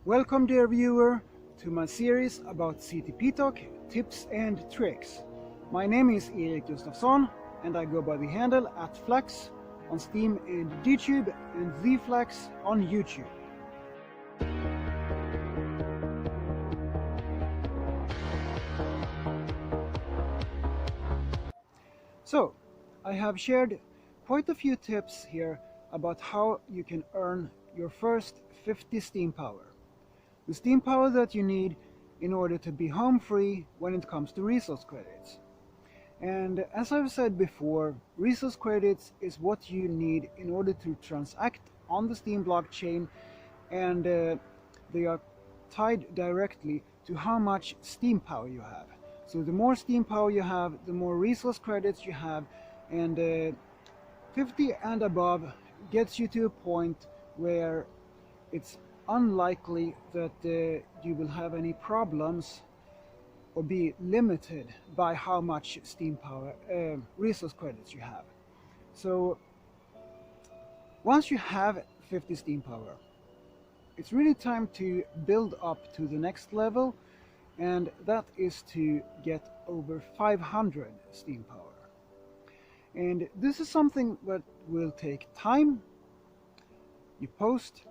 Welcome, dear viewer, to my series about CTPtalk tips and tricks. My name is Erik Gustafsson and I go by the handle @Flax on Steam and YouTube and TheFlax on YouTube. So, I have shared quite a few tips here about how you can earn your first 50 Steem Power. The Steem Power that you need in order to be home free when it comes to resource credits. And as I've said before, resource credits is what you need in order to transact on the Steem blockchain, and they are tied directly to how much Steem Power you have. So the more Steem Power you have, the more resource credits you have, and 50 and above gets you to a point where it's unlikely that you will have any problems or be limited by how much Steem Power resource credits you have. So once you have 50 Steem Power, it's really time to build up to the next level, and that is to get over 500 Steem Power. And this is something that will take time. You post,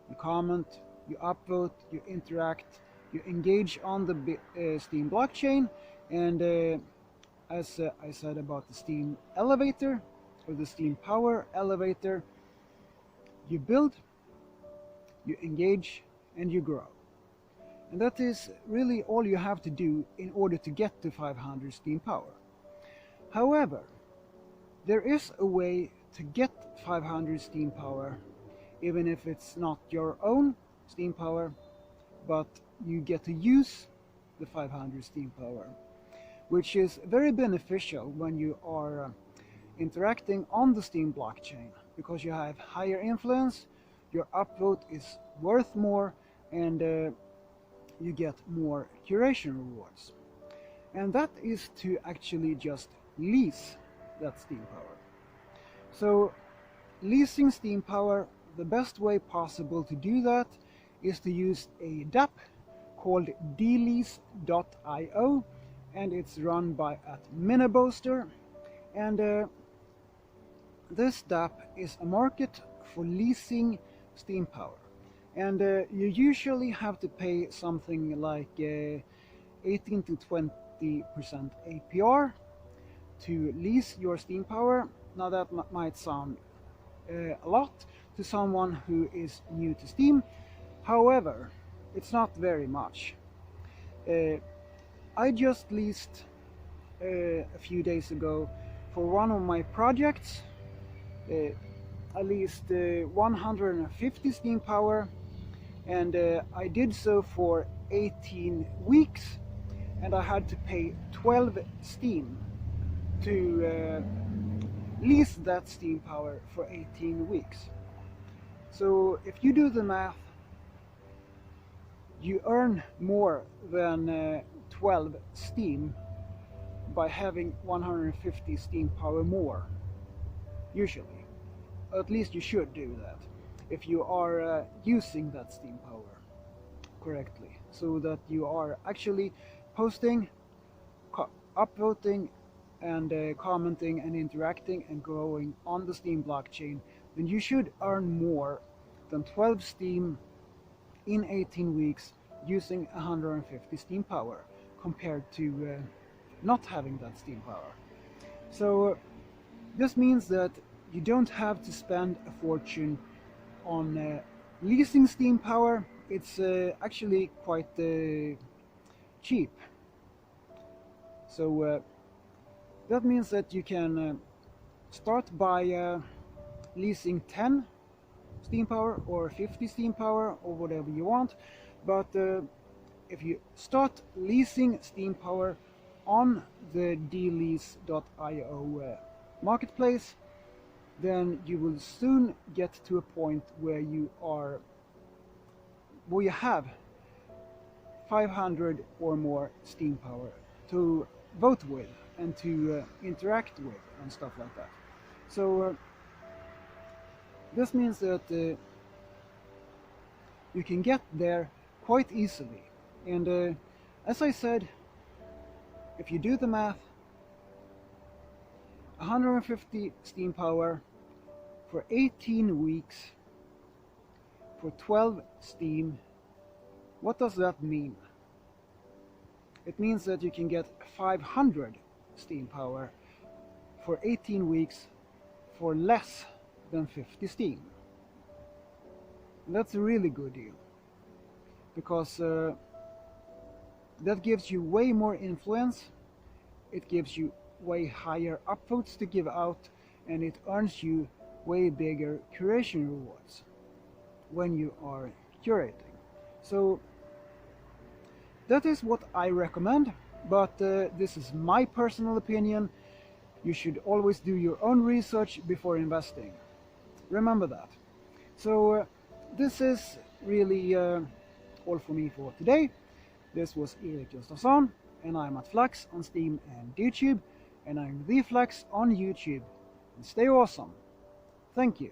you comment, you upvote, you interact, you engage on the Steem blockchain, and as I said about the Steem elevator or the Steem Power elevator, you build, you engage, and you grow. And that is really all you have to do in order to get to 500 Steem Power. However, there is a way to get 500 Steem Power even if it's not your own Steem Power, but you get to use the 500 Steem Power, which is very beneficial when you are interacting on the Steem blockchain, because you have higher influence, your upvote is worth more, and you get more curation rewards. And that is to actually just lease that Steem Power. So leasing Steem Power, the best way possible to do that is to use a dApp called lease.io, and it's run by @Miniboaster, and this dApp is a market for leasing Steem Power, and you usually have to pay something like 18 to 20% APR to lease your Steem Power. Now that might sound a lot to someone who is new to Steem. However, it's not very much. I just leased a few days ago for one of my projects. I leased 150 Steem Power, and I did so for 18 weeks, and I had to pay 12 Steem to lease that Steem Power for 18 weeks. So if you do the math, you earn more than 12 Steem by having 150 Steem Power more, usually. At least you should do that if you are using that Steem Power correctly, so that you are actually posting, upvoting, and commenting and interacting and growing on the Steem blockchain. Then you should earn more than 12 Steem in 18 weeks using 150 Steem Power compared to not having that Steem Power. So this means that you don't have to spend a fortune on leasing Steem Power. It's actually quite cheap. So that means that you can start by leasing 10 Steem Power or 50 Steem Power or whatever you want, but if you start leasing Steem Power on the dlease.io marketplace, then you will soon get to a point where you have 500 or more Steem Power to vote with and to interact with and stuff like that. So this means that you can get there quite easily. And as I said, if you do the math, 150 Steem Power for 18 weeks for 12 Steem, what does that mean? It means that you can get 500 Steem Power for 18 weeks for less than 50 Steem. And that's a really good deal, because that gives you way more influence, it gives you way higher upvotes to give out, and it earns you way bigger curation rewards when you are curating. So that is what I recommend, but this is my personal opinion. You should always do your own research before investing. Remember that. So this is really all for me for today. This was Erik Gustafsson, and I'm at Flax on Steem and YouTube, and I'm the Flax on YouTube. And stay awesome. Thank you.